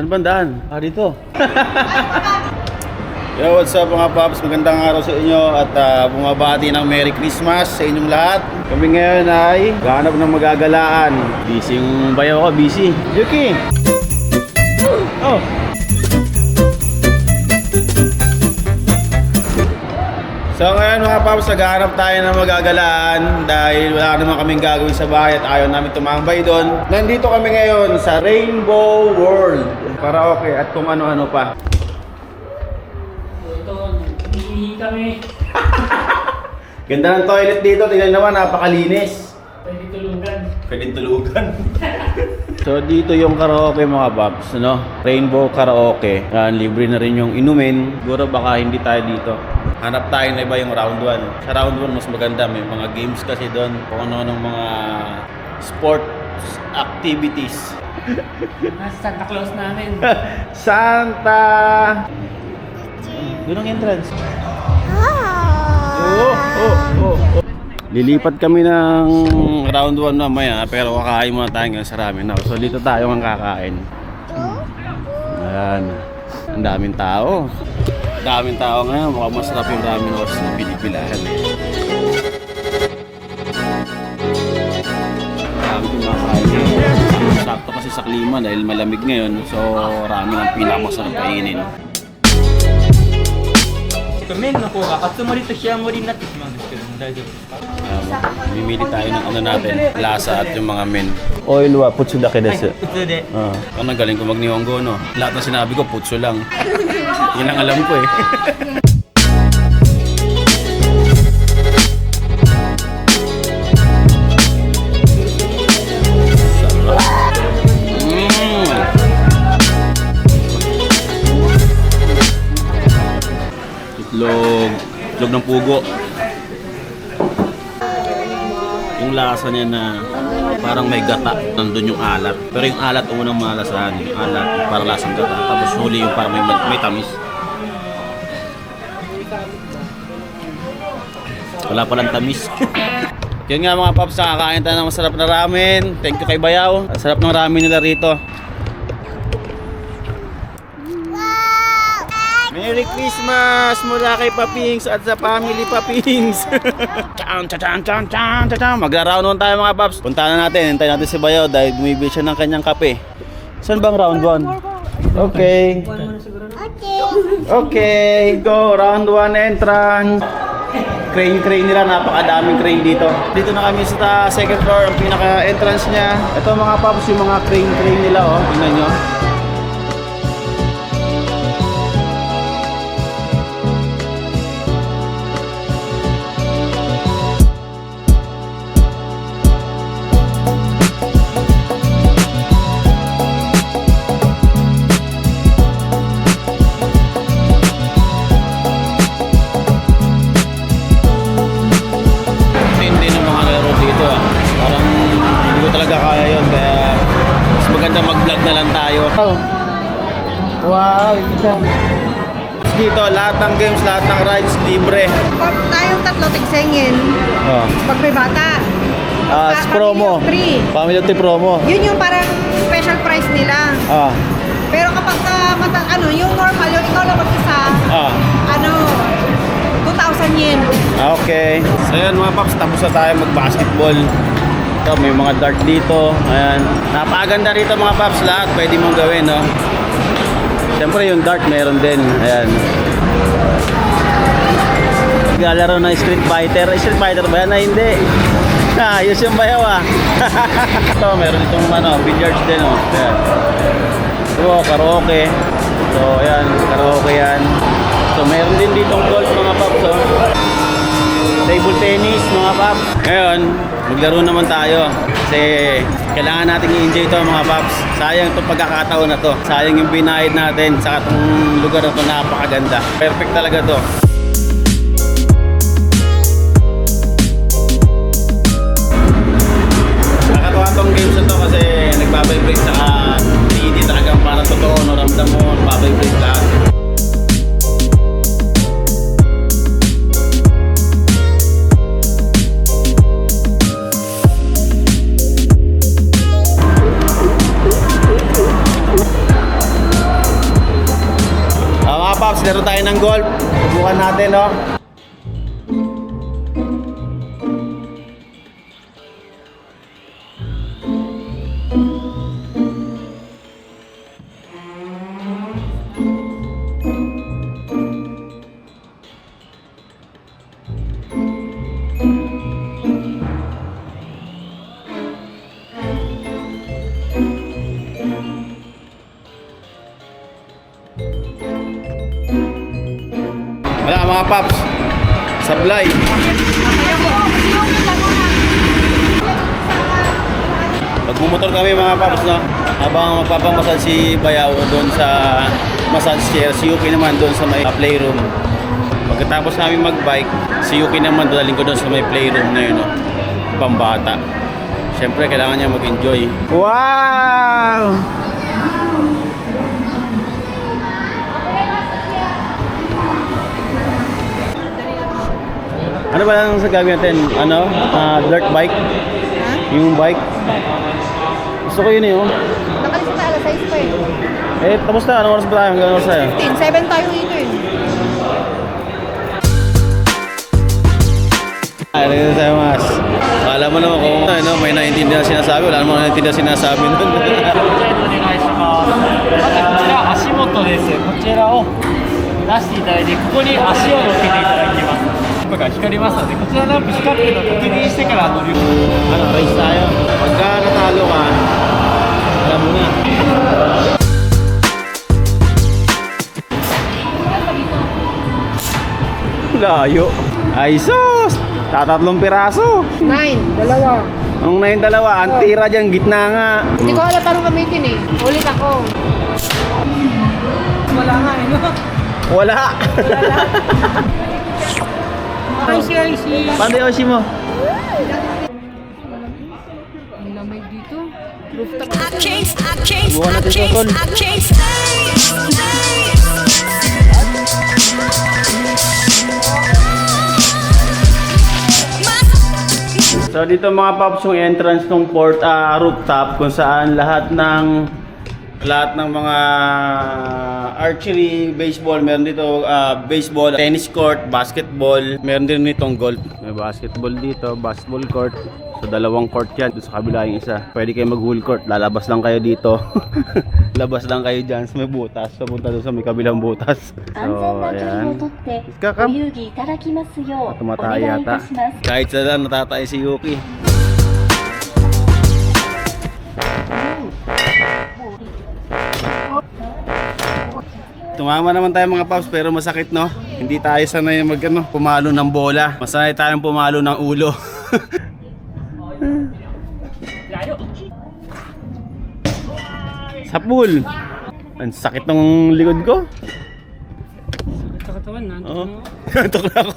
Saan bandaan? Ah, dito. Yo, what's up mga paps? Magandang araw sa inyo at bumabati ng Merry Christmas sa inyong lahat. Kami ngayon ay gahanap ng magagalaan. Busy yung bayaw ko, busy. Yuki! Oh! So ngayon mga paps, naghahanap tayo ng magagalaan dahil wala naman kaming gagawin sa bahay at ayaw namin tumambay doon. Nandito kami ngayon sa Rainbow World. Karaoke at kung ano-ano pa. Hihingi kami. Ganda ng toilet dito, tingnan naman, napakalinis. Pwede tulugan. Pwede tulugan. So dito yung karaoke mga paps, no? Rainbow Karaoke. Yan, libre na rin yung inumin. Siguro baka hindi tayo dito. Hanap tayo na iba yung round 1. Sa round 1 mas maganda, may mga games kasi doon. Kung ano-anong mga sports activities. Nasa Santa Claus namin. Santa! Doon ang entrance. Oh. Lilipat kami ng round 1 mamaya pero kakain muna tayo ngayon sa ramen. So dito tayo ang kakain. Ayan. Ang daming tao. Daming tao ngayon. Mukhang masarap yung ramen o sa pinipilahan. Marami kumakain ngayon. Sakto kasi sa klima dahil malamig ngayon. So ramen ang pinakamasarap kainin. 麺の方が厚盛りと冷や盛りになってしまうんですけども大丈夫ですか Mimili tayo ng ano natin, lasa at yung mga men. Oil wa, putsu dake desu. 普通で Ang nagaling ko mag-Nihongo, no? Lahat ng sinabi ko, putsu lang. Yan ang alam ko eh. Itlog ng pugo. Yung lasa niya na parang may gata, nandun yung alat. Pero yung alat unang malasahan, yung alat parang lasang gata. Tapos huli yung parang may tamis. Wala palang tamis. Yun nga mga paps, nakakain tayo ng masarap na ramen. Thank you kay Bayaw. Sarap ng ramen nila rito. Merry Christmas mula kay Papings at sa family Papings. Magra-round 1 tayo mga paps. Puntahan na natin, hintayin natin si Bayaw dahil bumibili siya ng kanyang kape. Saan bang round 1? Okay. Okay, go. Round 1 entrance. Crane nila, napakadaming crane dito. Dito na kami sa second floor, ang pinaka-entrance niya. Ito mga paps, yung mga crane nila, oh. Tingnan nyo. Mag-vlog na lang tayo. Wow, dito lahat ng games, lahat ng rides libre. Pag tayong tatlo tigsengin, pag may bata, promo. free. Family of promo. Yun yung parang special price nila. Pero kapag yung normal, yung ikaw lang mag-isa, 2,000 yen. Okay. So yan mga paps, tapos na tayo mag-basketball. Ito, may mga dart dito. Ayan. Napakaganda rito mga paps, lahat pwede mong gawin, no? Siyempre yung dart meron din. Ayan. Naglalaro ng Street Fighter. Street Fighter ba yan? Ay, hindi. Ayos yung bayaw, ah. Ito, meron itong billiards din, oh. Ayan. Ito, karaoke. So, ayan, karaoke yan. So, meron din ditong golf mga paps, oh. Table tennis mga paps. Ngayon, maglaro naman tayo. Kasi kailangan natin i-enjoy ito mga paps. Sayang itong pagkakataon na to. Sayang yung binayad natin sa itong lugar na to, napakaganda. Perfect talaga to. Nakakatawa tong games na to kasi nagbabibrate saka hindi talagang parang totoo. No? Ramdam mo, nagbabibrate lahat. Subukan natin, no? Wala mga paps. Sablay. Magmumotor kami mga paps, no? Habang magpapamasal si Bayaw doon sa massage chair, si Yuki naman doon sa may playroom. Pagkatapos namin magbike, si Yuki naman dadaling ko doon sa may playroom na yun, no? Pambata. Siyempre, kailangan niya mag-enjoy. Wow! Ano ba lang sa gagawin natin? Ano? Dirt bike? Ha? Yung bike? Gusto ko yun eh, oh. Nakalis na alas 6 pa eh. Eh, tapos na. Anong oras ba tayo? Hanggang oras tayo? 7 tayo dito eh. Ay, nandito tayo, mas. Akala mo naman kung ano, may naiintindihan sinasabi. Wala namang naiintindihan sinasabi nun. お願いします。まずこちら足元です。こちらを出していただいて、ここに足を乗っけていただきます。ランプが光りますので、こちらのランプ光っているのを確認してから乗ります。 Ano, race tayo. Pagka natalo ka, alam mo na. Layo. Ay sus! Tatatlong piraso. 9, dalawa. Ang na yung dalawa, ang tira dyan, gitna nga. Hindi ko alam paano gamitin eh. Ulit ako. Wala nga eh, no? Wala. Ay, si. Paano yung Oshi mo? May lamay dito. Rooftop. Buwan natin ito, tol. So dito mga paps yung entrance ng port rooftop kung saan lahat ng mga archery, baseball, meron dito baseball, tennis court, basketball, meron din nitong golf. May basketball dito, basketball court. So dalawang court yan, doon sa kabila yung isa. Pwede kayo mag-whole court, lalabas lang kayo dito. Labas lang kayo dyan sa may butas, papunta doon sa may kabilang butas. 安 So 全な距離を ayan. とって Kakam. ご遊戯いただきますようお Tumatay 願いい yata. たします。 Kahit saan natatay si Yuki. Tumama naman tayo mga paps pero masakit, no? Hindi tayo sanay pumalo ng bola. Masanay tayong pumalo ng ulo. Sa pool. Ang sakit ng likod ko. Katawan na. Oo. Antok na ako.